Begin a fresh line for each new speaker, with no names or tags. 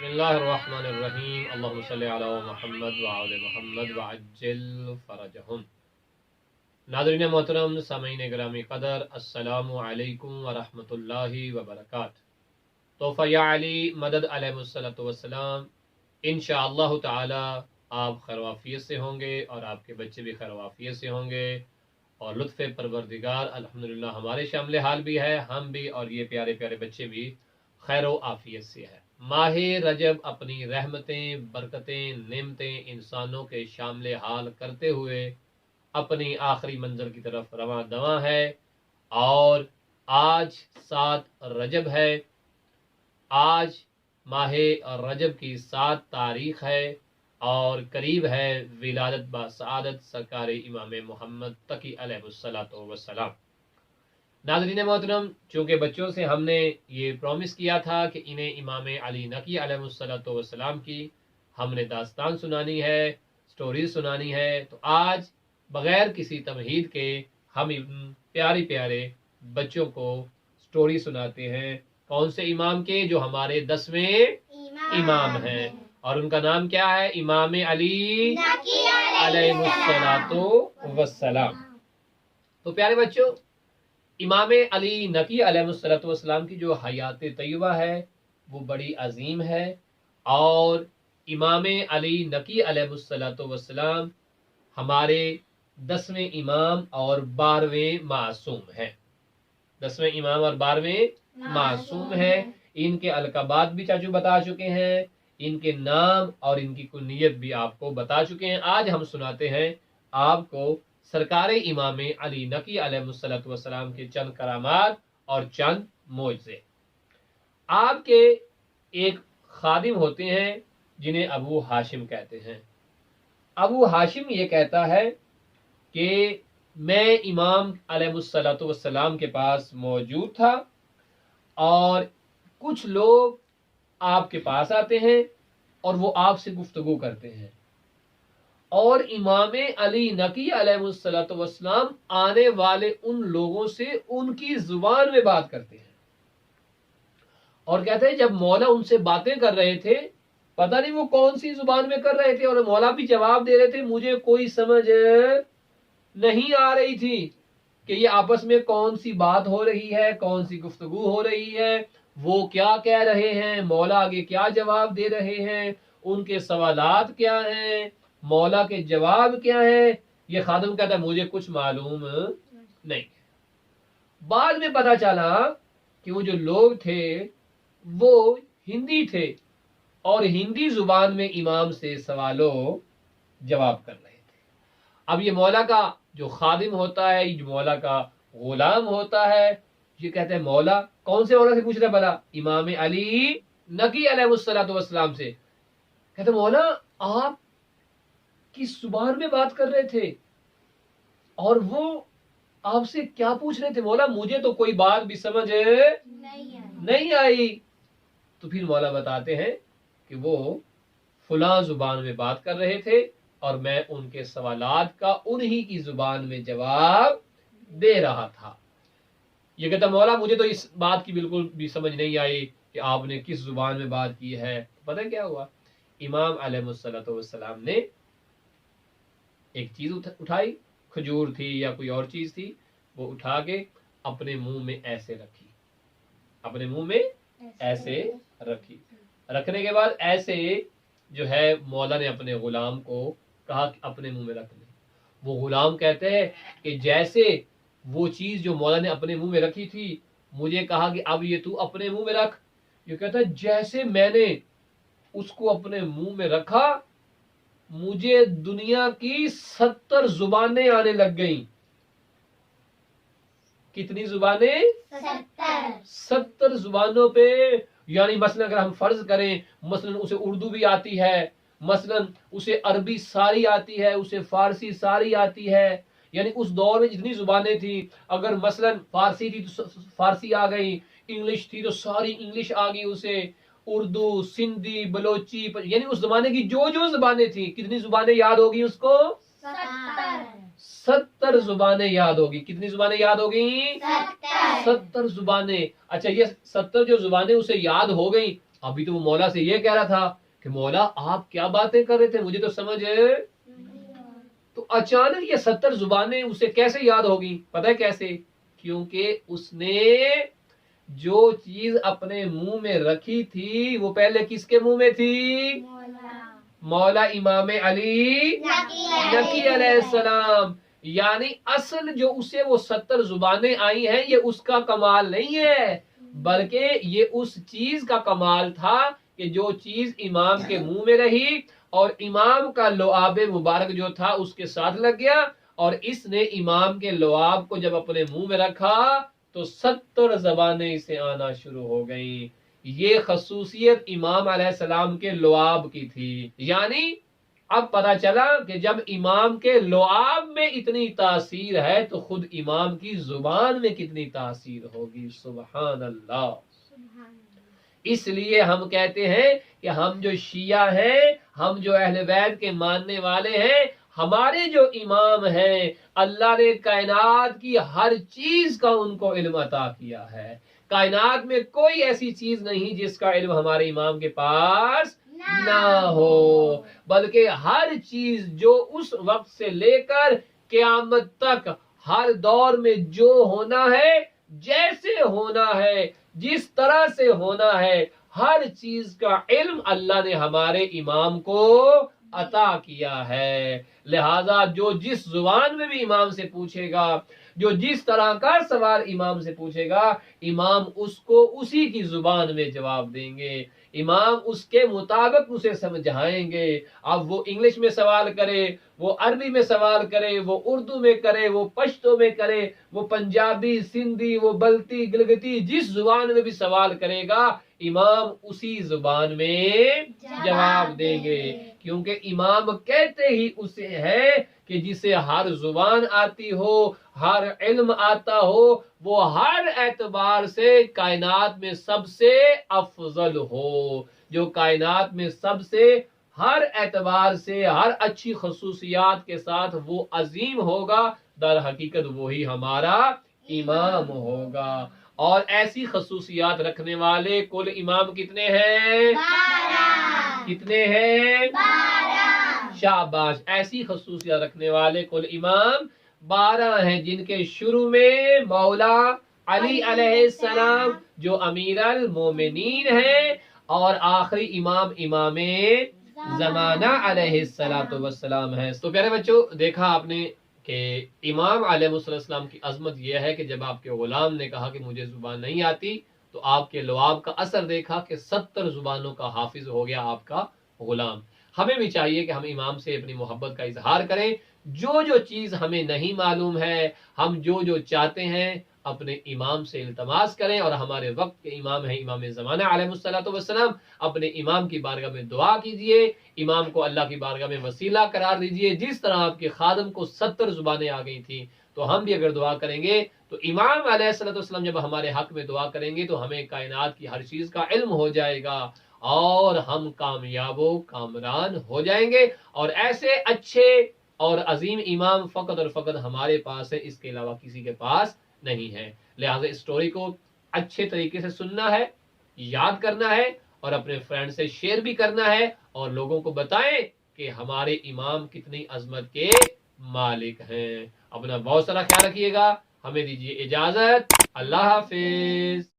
बिस्मिल्लाहिर्रहमानिर्रहीम अल्लाहुम्मा सल्लि अला मुहम्मद व आले मुहम्मद व अज्जिल फरजहुम। नाज़रीन मोहतरम, सामीन गिरामी क़दर, अस्सलामु अलैकुम व रहमतुल्लाहि व बरकातुहू। तोहफ़ा या अली मदद अलैहिस्सलातु वस्सलाम, इंशाअल्लाह ताला आप खैर-ओ-आफ़ियत से होंगे और आपके बच्चे भी खैर-ओ-आफ़ियत से होंगे और लुत्फ़ परवरदिगार अल्हम्दुलिल्लाह हमारे शामिल हाल भी है, हम भी और ये प्यारे प्यारे बच्चे भी खैर-ओ-आफ़ियत से है। माहे रजब अपनी रहमतें, बरकतें, नेमतें इंसानों के शामिल हाल करते हुए अपनी आखिरी मंजिल की तरफ रवां दवां है और आज 7 रजब है। आज माहे रजब की 7 तारीख है और करीब है विलादत बासआदत सरकार इमाम मोहम्मद तकी अलैहिस्सलातु वस्सलाम। नाज़रीन मोहतरम, चूँकि बच्चों से हमने ये प्रॉमिस किया था कि इन्हें इमाम अली नकी अलैहिस्सलातु वस्सलाम की हमने दास्तान सुनानी है, स्टोरी सुनानी है, तो आज बग़ैर किसी तमहीद के हम इन प्यारे प्यारे बच्चों को स्टोरी सुनाते हैं। कौन से इमाम के? जो हमारे 10वें इमाम हैं और उनका नाम क्या है? इमाम अली अलैहिस्सलातु वस्सलाम। तो प्यारे बच्चों, इमाम अली नकी अलैहिस्सलातु वस्सलाम की जो हयात तय्यबा है वो बड़ी अजीम है और इमाम अली नकी अलैहिस्सलातु वस्सलाम हमारे 10वें इमाम और 12वें मासूम हैं। 10वें इमाम और 12वें मासूम हैं। इनके अलकाबात भी चाचू बता चुके हैं, इनके नाम और इनकी कुनियत भी आपको बता चुके हैं। आज हम सुनाते हैं आपको सरकार इमाम अली नकी अलैहिस्सलातु वस्सलाम के चंद करामात और चंद मोज़े। आपके एक खादिम होते हैं जिन्हें अबू हाशिम कहते हैं। अबू हाशिम ये कहता है कि मैं इमाम अलैहिस्सलातु वस्सलाम के पास मौजूद था और कुछ लोग आपके पास आते हैं और वो आपसे गुफ्तगू करते हैं और इमाम अली नकी अलैहिस्सलातु वस्सलाम आने वाले उन लोगों से उनकी जुबान में बात करते हैं और कहते हैं जब मौला उनसे बातें कर रहे थे, पता नहीं वो कौन सी जुबान में कर रहे थे और मौला भी जवाब दे रहे थे, मुझे कोई समझ नहीं आ रही थी कि ये आपस में कौन सी बात हो रही है, कौन सी गुफ्तगू हो रही है, वो क्या कह रहे हैं, मौला आगे क्या जवाब दे रहे हैं, उनके सवालात क्या हैं, मौला के जवाब क्या है। ये खादिम कहता है मुझे कुछ मालूम नहीं। बाद में पता चला कि वो जो लोग थे वो हिंदी थे और हिंदी जुबान में इमाम से सवालों जवाब कर रहे थे। अब ये मौला का जो खादिम होता है, ये मौला का गुलाम होता है, ये कहते हैं मौला, कौन से मौला से पूछ रहे भला? इमाम अली नकी अलैहिस्सलातु वस्सलाम से। कहते मौला आप किस जुबान में बात कर रहे थे और वो आपसे क्या पूछ रहे थे? मौला मुझे तो कोई बात भी समझ नहीं आई। तो फिर मौला बताते हैं कि वो फुला जुबान में बात कर रहे थे और मैं उनके सवालात का उन्हीं की जुबान में जवाब दे रहा था। ये कहता मौला मुझे तो इस बात की बिल्कुल भी समझ नहीं आई कि आपने किस जुबान में बात की है। पता क्या हुआ? इमाम अलैहिस्सलातु वस्सलाम ने एक चीज उठाई, खजूर थी या कोई और चीज थी, वो उठा के अपने मुंह में ऐसे रखी, अपने मुंह में ऐसे रखी। रखने के बाद ऐसे जो है मौला ने अपने गुलाम को कहा कि अपने मुंह में रख ले। वो गुलाम कहते हैं कि जैसे वो चीज जो मौला ने अपने मुंह में रखी थी, मुझे कहा कि अब ये तू अपने मुंह में रख। ये कहता है जैसे मैंने उसको अपने मुंह में रखा, मुझे दुनिया की 70 जुबानें आने लग गईं। कितनी जुबानें? 70 जुबानों पे। यानी मसलन अगर हम फर्ज करें, मसलन उसे उर्दू भी आती है, मसलन उसे अरबी सारी आती है, उसे फारसी सारी आती है। यानी उस दौर में जितनी जुबानें थी, अगर मसलन फारसी थी तो फारसी आ गई, इंग्लिश थी तो सारी इंग्लिश आ गई उसे, उर्दू, सिंधी, बलोची, यानी उस जमाने की जो जो जुबानें थी, कितनी जुबानें याद होगी उसको? 70 जुबानें याद होगी। कितनी जुबानें याद होगी? 70 जुबानें। अच्छा, ये 70 जो जुबानें उसे याद हो गई, ابھی تو وہ مولا سے یہ کہہ رہا تھا کہ مولا آپ کیا باتیں کر رہے تھے، مجھے تو سمجھ تو اچانک یہ 70 زبانیں اسے کیسے یاد ہوگی؟ پتہ ہے کیسے؟ کیونکہ اس نے جو چیز اپنے منہ میں رکھی تھی وہ پہلے کس کے منہ میں تھی؟ مولا امام علی نقی علیہ السلام. یعنی اصل جو اسے وہ 70 زبانیں آئی ہیں یہ اس کا کمال نہیں ہے، بلکہ یہ اس چیز کا کمال تھا کہ جو چیز امام کے منہ میں رہی اور امام کا لعاب مبارک جو تھا اس کے ساتھ لگ گیا، اور اس نے امام کے لعاب کو جب اپنے منہ میں رکھا تو 70 زبانیں اسے آنا شروع ہو گئیں. یہ خصوصیت امام علیہ السلام کے لعاب کی تھی. یعنی اب پتا چلا کہ جب امام کے لعاب میں اتنی تاثیر ہے تو خود امام کی زبان میں کتنی تاثیر ہوگی. سبحان اللہ. اس لیے ہم کہتے ہیں کہ ہم جو شیعہ ہیں، ہم جو اہل بیت کے ماننے والے ہیں، ہمارے جو امام ہیں اللہ نے کائنات کی ہر چیز کا ان کو علم عطا کیا ہے. کائنات میں کوئی ایسی چیز نہیں جس کا علم ہمارے امام کے پاس نہ ہو، بلکہ ہر چیز جو اس وقت سے لے کر قیامت تک ہر دور میں جو ہونا ہے، جیسے ہونا ہے، جس طرح سے ہونا ہے، ہر چیز کا علم اللہ نے ہمارے امام کو عطا کیا ہے. لہذا جو جس زبان میں بھی امام سے پوچھے گا، جو جس طرح کا سوال امام سے پوچھے گا، امام اس کو اسی کی زبان میں جواب دیں گے، امام اس کے مطابق اسے سمجھائیں گے. اب وہ انگلش میں سوال کرے، وہ عربی میں سوال کرے، وہ اردو میں کرے، وہ پشتو میں کرے، وہ پنجابی، سندھی، وہ بلتی، گلگتی، جس زبان میں بھی سوال کرے گا امام اسی زبان میں جواب دیں گے. کیونکہ امام کہتے ہی اسے ہے کہ جسے ہر زبان آتی ہو، ہر علم آتا ہو، وہ ہر اعتبار سے کائنات میں سب سے افضل ہو. جو کائنات میں سب سے ہر اعتبار سے ہر اچھی خصوصیات کے ساتھ وہ عظیم ہوگا، در حقیقت وہی ہمارا امام ہوگا. اور ایسی خصوصیات رکھنے والے کل امام کتنے ہیں؟ 12. کتنے ہیں؟ 12. شاباش. ایسی خصوصیات رکھنے والے کل امام 12 ہیں، جن کے شروع میں مولا علی علیہ السلام جو امیر المومنین ہیں، اور آخری امام زمانہ علیہ السلام ہے. تو پیارے بچوں، دیکھا آپ نے کہ امام علیہ السلام کی عظمت یہ ہے کہ جب آپ کے غلام نے کہا کہ مجھے زبان نہیں آتی تو آپ کے لعاب کا اثر دیکھا کہ 70 زبانوں کا حافظ ہو گیا آپ کا غلام. ہمیں بھی چاہیے کہ ہم امام سے اپنی محبت کا اظہار کریں. جو چیز ہمیں نہیں معلوم ہے، ہم جو چاہتے ہیں اپنے امام سے التماس کریں، اور ہمارے وقت کے امام ہیں امام زمانہ علیہ السلام. اپنے امام کی بارگاہ میں دعا کیجئے، امام کو اللہ کی بارگاہ میں وسیلہ قرار دیجئے. جس طرح آپ کے خادم کو 70 زبانیں آ گئی تھیں، تو ہم بھی اگر دعا کریں گے تو امام علیہ السلام جب ہمارے حق میں دعا کریں گے تو ہمیں کائنات کی ہر چیز کا علم ہو جائے گا، اور ہم کامیاب و کامران ہو جائیں گے. اور ایسے اچھے اور عظیم امام فقط اور فقط ہمارے پاس ہے، اس کے علاوہ کسی کے پاس نہیں ہے. لہٰذا اس سٹوری کو اچھے طریقے سے سننا ہے، یاد کرنا ہے، اور اپنے فرینڈ سے شیئر بھی کرنا ہے، اور لوگوں کو بتائیں کہ ہمارے امام کتنی عظمت کے مالک ہیں. اپنا بہت سارا خیال رکھیے گا. ہمیں دیجیے اجازت. اللہ حافظ.